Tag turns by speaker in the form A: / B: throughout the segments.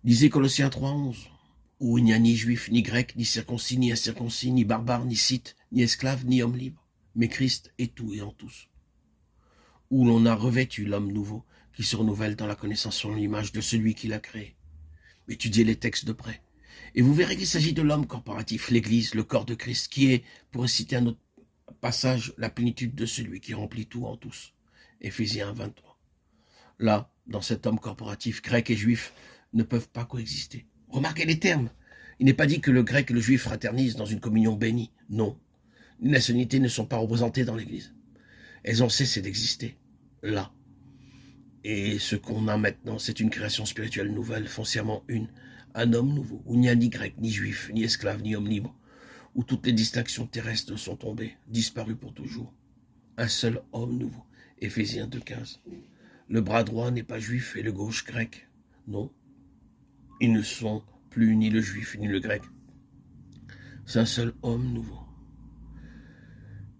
A: Lisez Colossiens 3,11, où il n'y a ni juif, ni grec, ni circoncis, ni incirconcis, ni barbare, ni scythe, ni esclave, ni homme libre, mais Christ est tout et en tous. Où l'on a revêtu l'homme nouveau, qui se renouvelle dans la connaissance sur l'image de celui qui l'a créé. Étudiez les textes de près. Et vous verrez qu'il s'agit de l'homme corporatif, l'Église, le corps de Christ, qui est, pour citer un autre passage, la plénitude de celui qui remplit tout en tous. Éphésiens 23. Là, dans cet homme corporatif, grec et juif ne peuvent pas coexister. Remarquez les termes. Il n'est pas dit que le grec et le juif fraternisent dans une communion bénie. Non. Les nationalités ne sont pas représentées dans l'Église. Elles ont cessé d'exister. Là. Et ce qu'on a maintenant, c'est une création spirituelle nouvelle, foncièrement une. Un homme nouveau, où il n'y a ni grec, ni juif, ni esclave, ni homme libre, où toutes les distinctions terrestres sont tombées, disparues pour toujours. Un seul homme nouveau. Éphésiens 2,15. Le bras droit n'est pas juif et le gauche grec. Non. Ils ne sont plus ni le juif ni le grec. C'est un seul homme nouveau.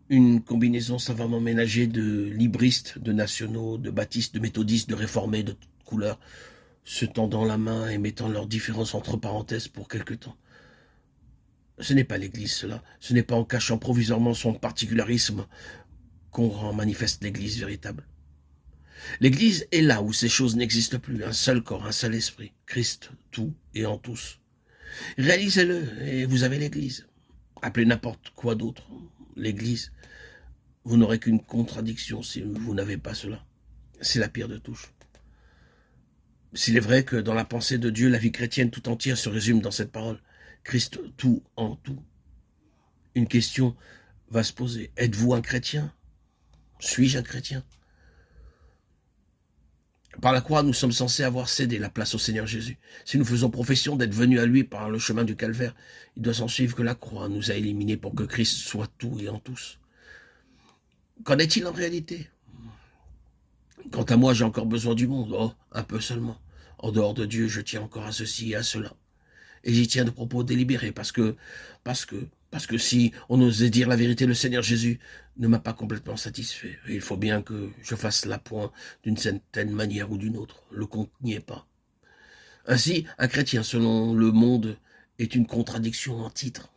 A: Une combinaison savamment ménagée de libristes, de nationaux, de baptistes, de méthodistes, de réformés de toutes couleurs, se tendant la main et mettant leurs différences entre parenthèses pour quelque temps. Ce n'est pas l'Église, cela. Ce n'est pas en cachant provisoirement son particularisme qu'on rend manifeste l'Église véritable. L'Église est là où ces choses n'existent plus. Un seul corps, un seul esprit. Christ, tout et en tous. Réalisez-le et vous avez l'Église. Appelez n'importe quoi d'autre. L'Église. Vous n'aurez qu'une contradiction si vous n'avez pas cela. C'est la pire de tous. S'il est vrai que dans la pensée de Dieu, la vie chrétienne tout entière se résume dans cette parole. Christ, tout en tout. Une question va se poser. Êtes-vous un chrétien? Suis-je un chrétien? Par la croix, nous sommes censés avoir cédé la place au Seigneur Jésus. Si nous faisons profession d'être venus à lui par le chemin du calvaire, il doit s'en suivre que la croix nous a éliminés pour que Christ soit tout et en tous. Qu'en est-il en réalité? Quant à moi, j'ai encore besoin du monde. Oh, un peu seulement. En dehors de Dieu, je tiens encore à ceci et à cela. Et j'y tiens de propos délibérés parce que si on osait dire la vérité, le Seigneur Jésus ne m'a pas complètement satisfait. Et il faut bien que je fasse l'appoint d'une certaine manière ou d'une autre. Le compte n'y est pas. Ainsi, un chrétien, selon le monde, est une contradiction en titre.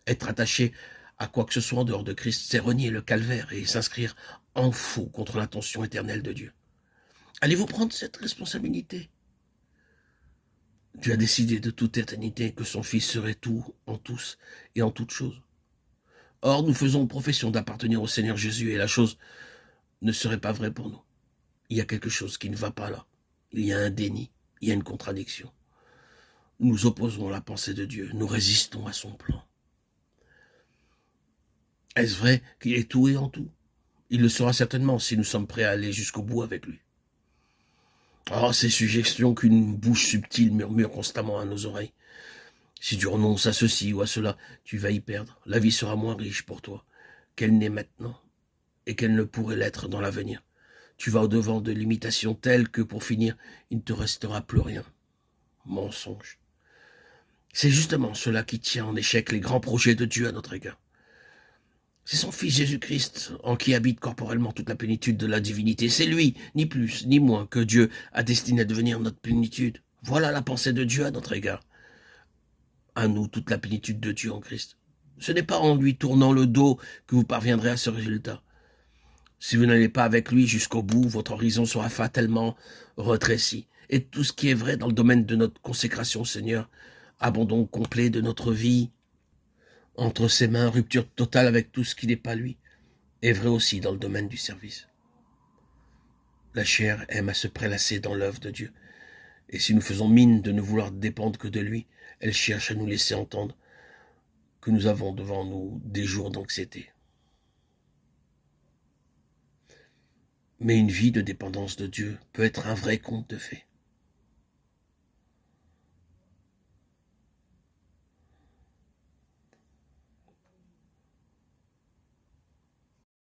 A: Être attaché à quoi que ce soit en dehors de Christ, c'est renier le calvaire et s'inscrire en faux contre l'intention éternelle de Dieu. Allez-vous prendre cette responsabilité? Dieu a décidé de toute éternité que son Fils serait tout en tous et en toutes choses. Or, nous faisons profession d'appartenir au Seigneur Jésus et la chose ne serait pas vraie pour nous. Il y a quelque chose qui ne va pas là. Il y a un déni, il y a une contradiction. Nous opposons la pensée de Dieu, nous résistons à son plan. Est-ce vrai qu'il est tout et en tout? Il le sera certainement si nous sommes prêts à aller jusqu'au bout avec lui. Oh, ces suggestions qu'une bouche subtile murmure constamment à nos oreilles. Si tu renonces à ceci ou à cela, tu vas y perdre. La vie sera moins riche pour toi qu'elle n'est maintenant et qu'elle ne pourrait l'être dans l'avenir. Tu vas au-devant de limitations telles que, pour finir, il ne te restera plus rien. Mensonge. C'est justement cela qui tient en échec les grands projets de Dieu à notre égard. C'est son Fils Jésus-Christ en qui habite corporellement toute la plénitude de la divinité. C'est lui, ni plus ni moins, que Dieu a destiné à devenir notre plénitude. Voilà la pensée de Dieu à notre égard. À nous toute la plénitude de Dieu en Christ. Ce n'est pas en lui tournant le dos que vous parviendrez à ce résultat. Si vous n'allez pas avec lui jusqu'au bout, votre horizon sera fatalement retréci. Et tout ce qui est vrai dans le domaine de notre consécration au Seigneur, abandon complet de notre vie, entre ses mains, rupture totale avec tout ce qui n'est pas lui, est vrai aussi dans le domaine du service. La chair aime à se prélasser dans l'œuvre de Dieu. Et si nous faisons mine de ne vouloir dépendre que de lui, elle cherche à nous laisser entendre que nous avons devant nous des jours d'anxiété. Mais une vie de dépendance de Dieu peut être un vrai conte de fées.